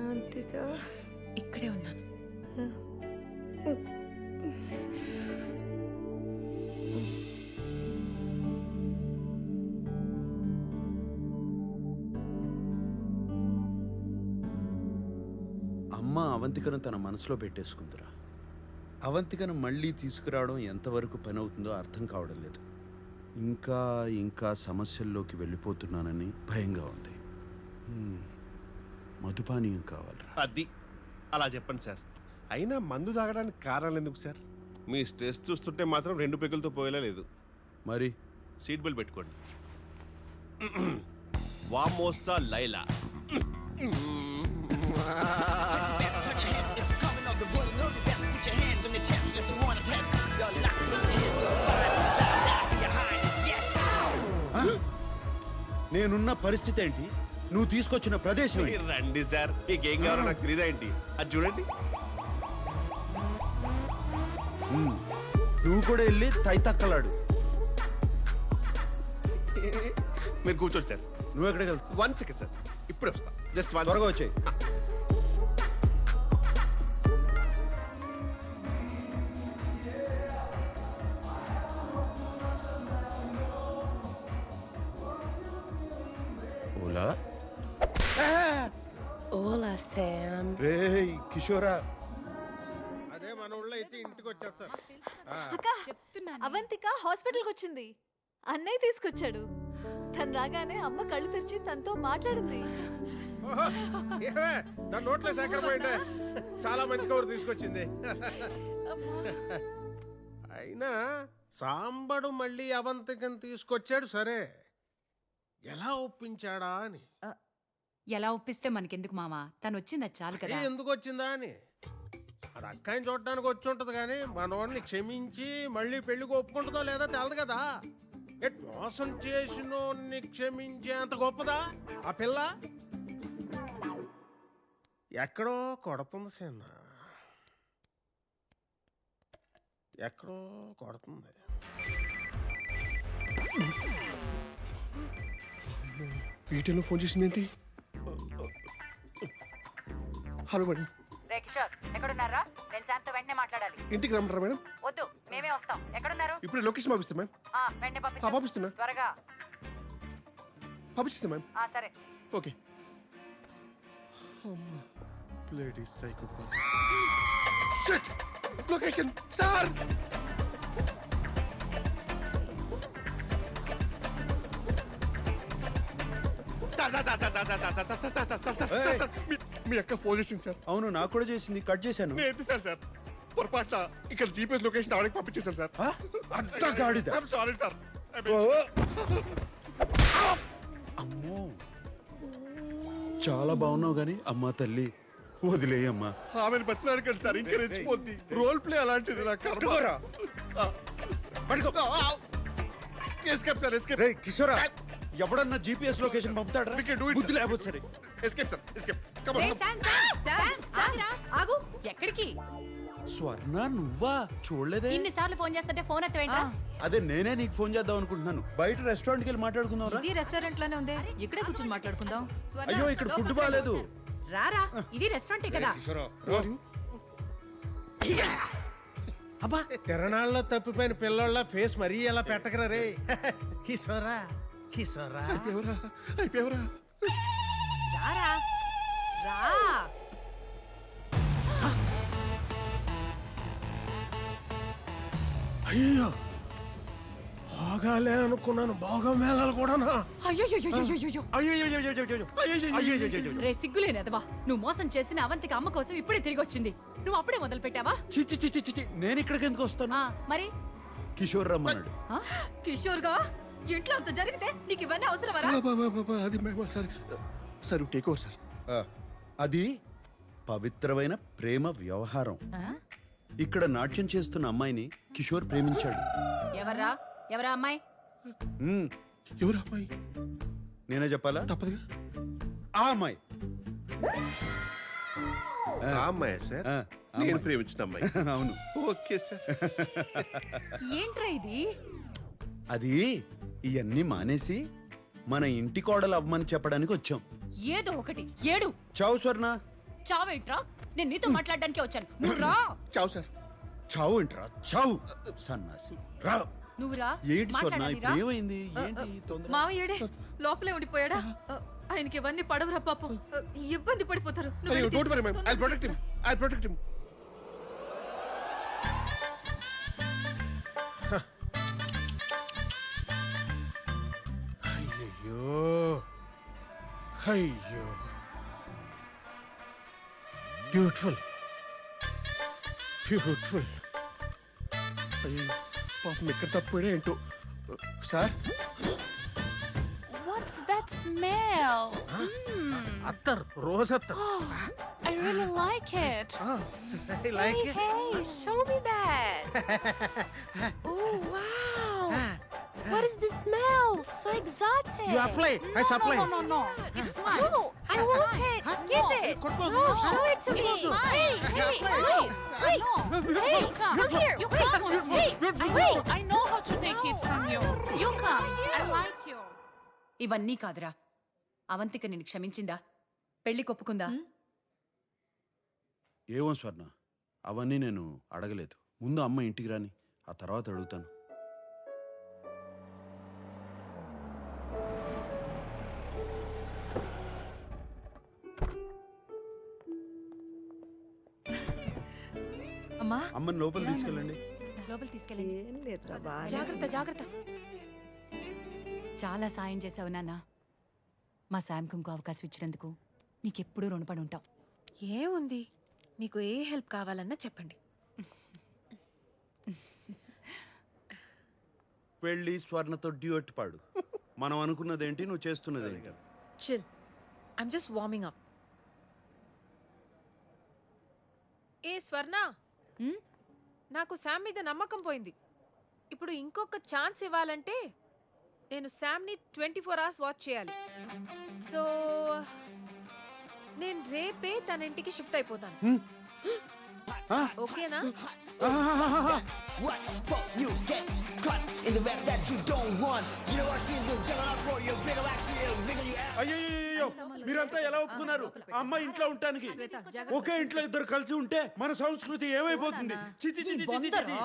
అంతేగా ఇక్కడే ఉన్నాను. అమ్మ అవంతికను తన మనసులో పెట్టేసుకుందిరా. అవంతికను మళ్ళీ తీసుకురావడం ఎంతవరకు పని అవుతుందో అర్థం కావడం లేదు. ఇంకా ఇంకా సమస్యల్లోకి వెళ్ళిపోతున్నానని భయంగా ఉంది. మధుపానీయం కావాలరా. అది అలా చెప్పండి సార్. అయినా మందు తాగడానికి కారణాలు ఎందుకు సార్? మీ స్ట్రెస్ చూస్తుంటే మాత్రం 2 పెగులతో పోయేలా లేదు. మరి సీట్ బెల్ట్ పెట్టుకోండి. వామోసా లైలా. నేనున్న పరిస్థితి ఏంటి, నువ్వు తీసుకొచ్చిన ప్రదేశం ఏంటి? రండి సార్, మీకేం కావాలో నాకు తెలియదా ఏంటి? అది చూడండి. నువ్వు కూడా వెళ్ళి తైతక్కలాడు. మీరు కూర్చోండి సార్. నువ్వు ఎక్కడికి వెళ్తావు? 1 సెకండ్ సార్, ఇప్పుడే వస్తా. జస్ట్ త్వరగా వచ్చాయి. ఓలా ఓలా శామ్. రేయ్ కిషోరా, అదే మన ఊళ్ళో అయితే ఇంటికి వచ్చేస్తారు. అక్క, అవంతిక హాస్పిటల్కి వచ్చింది. అన్నయ్య తీసుకొచ్చాడు. తను రాగానే అమ్మ కళ్ళు తెరిచి తనతో మాట్లాడింది. దాని నోట్లో సేకర పోయింటే చాలా మంచి కబురు తీసుకొచ్చింది. అయినా సాంబడు మళ్ళీ అవంతికను తీసుకొచ్చాడు సరే, ఎలా ఒప్పించాడా అని. ఎలా ఒప్పిస్తే మనకెందుకు మావా, తను వచ్చింది చాలు కదా. ఎందుకు వచ్చిందా అని అది అక్కాయిని చూడటానికి వచ్చి ఉంటది కానీ మనోడిని క్షమించి మళ్ళీ పెళ్లికి ఒప్పుకుంటుందో లేదా తెలదు కదా. మోసం చేసినోడిని క్షమించే అంత గొప్పదా ఆ పిల్ల? ఎక్కడో కొడుతుంది సేన, ఎక్కడో కొడుతుంది. ఈటెలో ఫోన్ చేసిందేంటి? Hello madam. రే కిషోర్, ఎక్కడున్నారా? నేను శాంత్ వెంటనే మాట్లాడాలి. ఇంటికి రమ్మంటారా మేడం? వద్దు, మేమే వస్తాం. ఎక్కడున్నారు? ఇప్పుడు లొకేషన్ పంపిస్తా మ్యామ్. వెంటనే పంపిస్తున్నా. త్వరగా పంపిస్తా మ్యామ్. సరే. Okay. Bloody psychopath. Shit! Location sir. మీ అక్క ఫోన్ చేసింది సార్. అవును, నాకు కూడా చేసింది. కట్ చేశాను. నేను ఎత్తిసాను సార్. పొరపాట్ల ఇక్కడ జీపీఎస్ లొకేషన్ ఆవిడకి పంపించేశాను సార్. అడ్డగాడిద. Sorry sir. అమ్మో, చాలా బాగున్నావు గాని అమ్మా తల్లి వదిలేయమ్మా. ఆమెను బతిలాడకండి సార్, ఇంకా రెచ్చిపోద్ది. రోల్ ప్లే అలాంటిది. నా కర్మ. Escape sir, escape. రేయ్ కిషోరా, ఎవడన్నా జీపీఎస్ లొకేషన్ పంపుతాడా? బుద్ధి లేకపోతే సరే. Escape sir, escape. ఆగు. ఎక్కడికి? స్వర్ణ, నువ్వా? చూడలేదే. ఇన్నిసార్లు ఫోన్ చేస్తుంటే ఫోన్ ఎత్తవేంట్రా? అదే నేనే నీకు ఫోన్ చేద్దాం అనుకుంటున్నాను. బయట రెస్టారెంట్కి వెళ్ళి మాట్లాడుకుందాం రా. ఇది రెస్టారెంట్ లోనే ఉంది, ఇక్కడే కూర్చొని మాట్లాడుకుందాం. అయ్యో, ఇక్కడ ఫుడ్ బాగాలేదు. రారా, ఇది రెస్టారెంటే కదా. అబ్బా, తిరణాల్లో తప్పిపోయిన పిల్లోళ్ళ ఫేస్ మరీ ఎలా పెట్టకరా రే. కిషోరా, కిషోరా. అయిపోయావరా? రారా, రా. అయ్యో, బాగాలే అనుకున్నాను. బాగా మేళాలు కూడానా? రే సిగ్గులేనదవా, నువ్వు మోసం చేసిన అవంతికి అమ్మ కోసం ఇప్పుడే తిరిగి వచ్చింది. నువ్వు అప్పుడే మొదలు పెట్టావా? చిచి, నేను ఇక్కడికి ఎందుకు వస్తాను? మరి కిషోర్ రమ్మన్నాడు. కిషోర్ గా ఇంట్లో అంత జరిగితే నీకు ఇవన్నీ అవసరమరా? అది సార్ టేక్ ఓవర్ సార్. అది పవిత్రమైన ప్రేమ వ్యవహారం. ఇక్కడ నాట్యం చేస్తున్న అమ్మాయిని కిషోర్ ప్రేమించాడు. ఎవరా అమ్మాయి? ఎవరు అమ్మాయి? నేనే చెప్పాలా? తప్పదుగా. ఆ అమ్మాయి ఆ అమ్మాయి సార్ ఆ, నేను ప్రేమించిన అమ్మాయి. అవును. Okay sir. ఏంట్రా ఇది? అది ఇవన్నీ మానేసి మన ఇంటి కోడలు అవ్వమని చెప్పడానికి వచ్చాం. ఏదో ఒకటి ఏడు. చావు స్వర్ణ. చావేంట్రా? నేను నీతో మాట్లాడడానికే వచ్చాను. నువ్వు రా. చావు సార్. చావు ఏంట్రా చావు సన్నాసి రా. నువ్వు రా. ఏంటి స్వర్ణ మాట్లాడాలి రా. ఇప్పుడు ఏమైంది? ఏంటి తొందర? మావయ్యడే లోపలే ఉండిపోయాడా? ఆయనకి ఇవన్నీ పడవరా పాపం. ఇబ్బంది పడిపోతారు. నువ్వు అయ్యో, వెళ్ళి don't worry, ma'am. తీసుకురా. I'll protect him. I'll protect him. అయ్యో అయ్యో బ్యూటిఫుల్ బ్యూటిఫుల్. అయ్యో పాపం ఎక్కడ తప్పిపోయా ఏంటో. Sir What's that smell? అత్తర్ రోజ్ అత్తర్. I really like it. Like Hey, show me that. Oh, wow. What is the smell? So exotic. You apply I supply. No. It's mine. No, I want it. Get it. No, show it to me. Hey, wait. Hey, come here. You Wait. come. Hey, wait. I know how to take it from you. You come. I like you. ఇవన్నీ కాదురా. అవంతిక నిన్ను క్షమించిందా? పెళ్లి కొప్పుకుందా? ఏమో స్వర్ణ, అవన్నీ నేను అడగలేదు. ముందు అమ్మ ఇంటికి రాని, ఆ తర్వాత అడుగుతాను. అమ్మా, అమ్మని లోపల తీసుకెళ్ళండి. లోపల తీసుకెళ్ళండి. ఏం లేదురా బాగా జాగ్రత్త. చాలా సాయం చేసావు నాన్న. మా శాంకు ఇంకో అవకాశం ఇచ్చినందుకు నీకెప్పుడూ రుణపడి ఉంటాం. ఏముంది, మీకు ఏ హెల్ప్ కావాలన్నా చెప్పండి. వెళ్ళి స్వర్ణతో డ్యూట్ పాడు. మనం అనుకున్నదేంటి, నువ్వు చేస్తున్నదేంటి? Chill, I'm just warming up. ఏ స్వర్ణ, నాకు శామ్ మీద నమ్మకం పోయింది. ఇప్పుడు ఇంకొక ఛాన్స్ ఇవ్వాలంటే నేను శామ్ని 24 hours వాచ్ చేయాలి. సో నేను రేపే తన ఇంటికి షిఫ్ట్ అయిపోతాను. ఓకేనా? అయ్యో, మీరంతా ఎలా ఒప్పుకున్నారు అమ్మ ఇంట్లో ఉండటానికి? ఒకే ఇంట్లో ఇద్దరు కలిసి ఉంటే మన సంస్కృతి ఏమైపోతుంది? చి, చి, చి, చి, చి, చి, చి.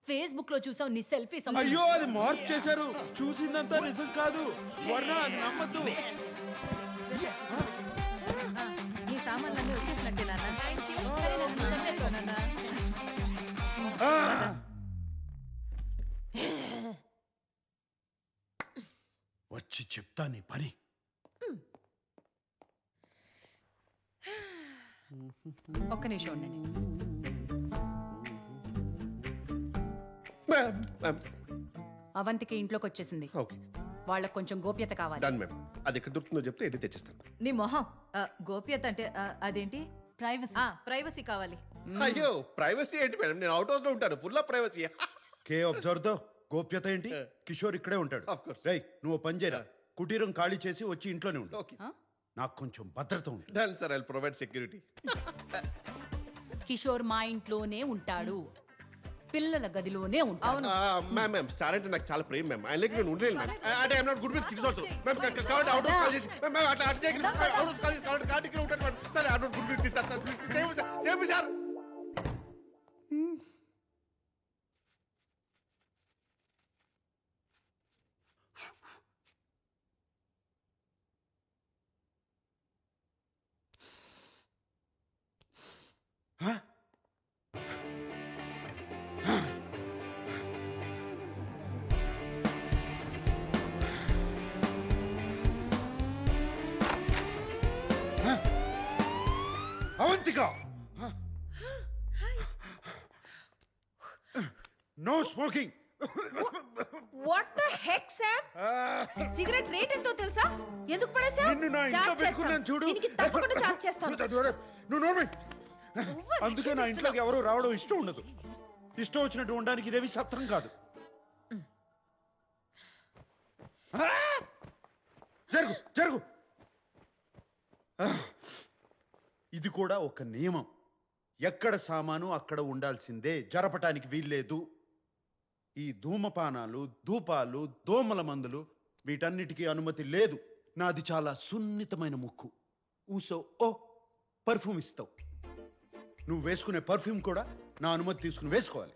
ఫేస్బుక్ లో చూసావు నీ సెల్ఫీ. అయ్యో, అది మార్పు చేశారు. చూసిందంతా నిజం కాదు స్వర్ణ, అది నమ్మద్దు. నీ సామాన్లన్నీ వచ్చేసినట్టే నాన్న. సరే నాన్న, నువ్వు చదివేసుకో నాన్న. వచ్చి చెప్తా నీ పని. ఒక్క నిమిషం ఉండండి. Ma'am, ma'am. అవంతికి ఇంట్లోకి వచ్చేసింది. ఓకే, వాళ్ళకి కొంచెం గోప్యత కావాలి. Done ma'am. అది ఎక్కడ దొరుకుతుందో చెప్తే ఎన్ని తెచ్చిస్తాను. నీ మొహం. గోప్యత అంటే అదేంటి? ప్రైవసీ. ప్రైవసీ కావాలి. అయ్యో, ప్రైవసీ ఏంటి మేడం? నేను అవుట్ హౌస్ లో ఉంటాను. Full of privacy. K observe తో గోప్యత ఏంటి? కిషోర్ ఇక్కడే ఉంటాడు. Of course. రేయ్, నువ్వు పని చేయరా, కుటీరం ఖాళీ చేసి వచ్చి ఇంట్లోనే ఉండు. ఓకే, నాకు కొంచెం భద్రత ఉంటుంది. Done sir. I provide security. Kishore మా ఇంట్లోనే ఉంటాడు, పిల్లల గదిలోనే ఉంటాడు. మ్యామ్, మ్యామ్, సార్ అంటే నాకు చాలా ప్రేమ మ్యామ్. ఆయన నేను ఉండలేను మ్యామ్. అంటే I'm not good with kids also ma'am. కాబట్టి అవుట్ హౌస్ కాల్ చేసి మ్యామ్, అట్లా అట్లా అవుట్ హౌస్ కాల్ చేసి కాబట్టి కార్డిక్ ఉంటాను ma'am. Sir I'm not good with kids sir. Same sir. Avantika, no smoking. What the heck Sam? Cigarette rate ఎంతో తెలుసా? ఎందుకు పడేసావు? నిన్ను నా ఇంట్లో పెట్టుకున్నాను చూడు. దీనికి తప్పకుండా చార్జ్ చేస్తాను. నువ్వు నోర్మై. అందుకే నా ఇంట్లోకి ఎవరు రావడం ఇష్టం ఉండదు. ఇష్టం వచ్చినట్టు ఉండడానికి ఇదేవి సత్రం కాదు. జరుగు జరుగు. ఇది కూడా ఒక నియమం. ఎక్కడ సామాను అక్కడ ఉండాల్సిందే, జరపటానికి వీల్లేదు. ఈ ధూమపానాలు, ధూపాలు, దోమల మందులు వీటన్నిటికీ అనుమతి లేదు. నాది చాలా సున్నితమైన ముక్కు. ఊసో ఓ పర్ఫ్యూమ్ ఇస్తావు. నువ్వు వేసుకునే పర్ఫ్యూమ్ కూడా నా అనుమతి తీసుకుని వేసుకోవాలి.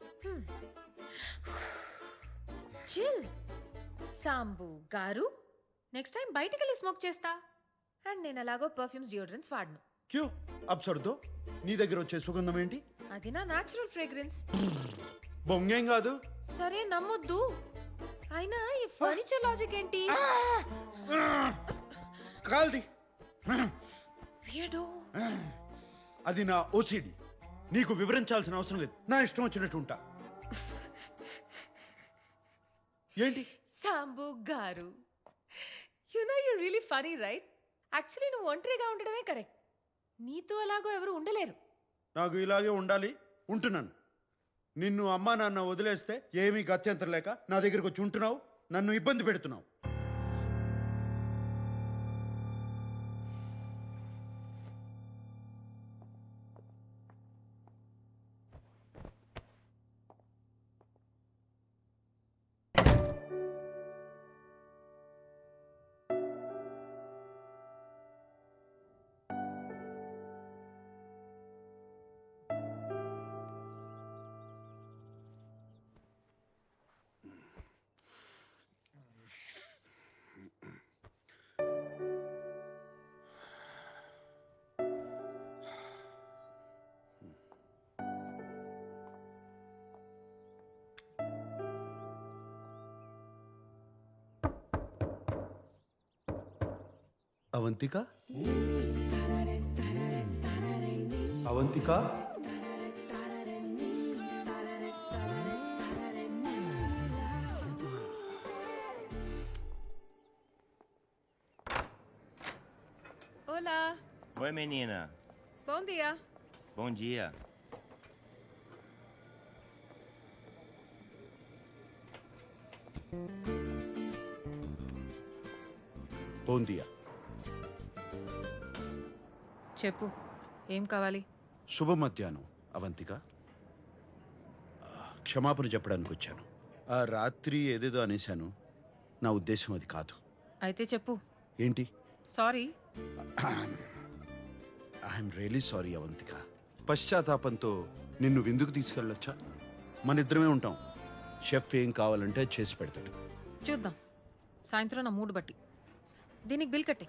చిల్ సాంబు గారు, నెక్స్ట్ టైం బయటికి వెళ్ళి స్మోక్ చేస్తా. అండ్ నేను ఎలాగో పర్ఫ్యూమ్స్ డియోడ్రెంట్స్ వాడను. క్యూ అబ్సర్దో, నీ దగ్గర వచ్చే సుగంధం ఏంటి? అది నా న్యాచురల్ ఫ్రేగ్రెన్స్. బొంగేం కాదు. సరే నమ్మొద్దు, అయినా ఈ ఫర్నిచర్ లాజిక్ ఏంటి? కాల్ది. వీడు అది నా ఓసిడి. నీకు వివరించాల్సిన అవసరం లేదు. నా ఇష్టం వచ్చినట్టు ఉంటా. ఏంటి? సాంబు గారు, you know you really funny right? Actually నువ్వు ఒంటరిగా ఉండడమే కరెక్ట్. నీతో అలాగో ఎవరు ఉండలేరు. నాకు ఇలాగే ఉండాలి, ఉంటున్నాను. నిన్ను అమ్మా నాన్న వదిలేస్తే ఏమీ గత్యంతరం లేక నా దగ్గరికి వచ్చి ఉంటున్నావు, నన్ను ఇబ్బంది పెడుతున్నావు. Avantika, Avantika, Olá, Oi, menina. bom dia. Bom dia. బోందియా. చెప్పు, ఏం కావాలి? శుభ మధ్యాహ్నం అవంతిక. క్షమాపణ చెప్పడానికి వచ్చాను. ఆ రాత్రి ఏదేదో అనేశాను, నా ఉద్దేశం అది కాదు. అయితే చెప్పు. ఏంటి? Sorry. I'm really sorry Avantika. పశ్చాత్తాపంతో నిన్ను విందుకు తీసుకెళ్ళొచ్చా? మన ఇద్దరమే ఉంటాం. షెఫ్ ఏం కావాలంటే చేసి పెడతాడు. చూద్దాం, సాయంత్రం నా మూడు బట్టి. దీనికి బిల్ కట్టే.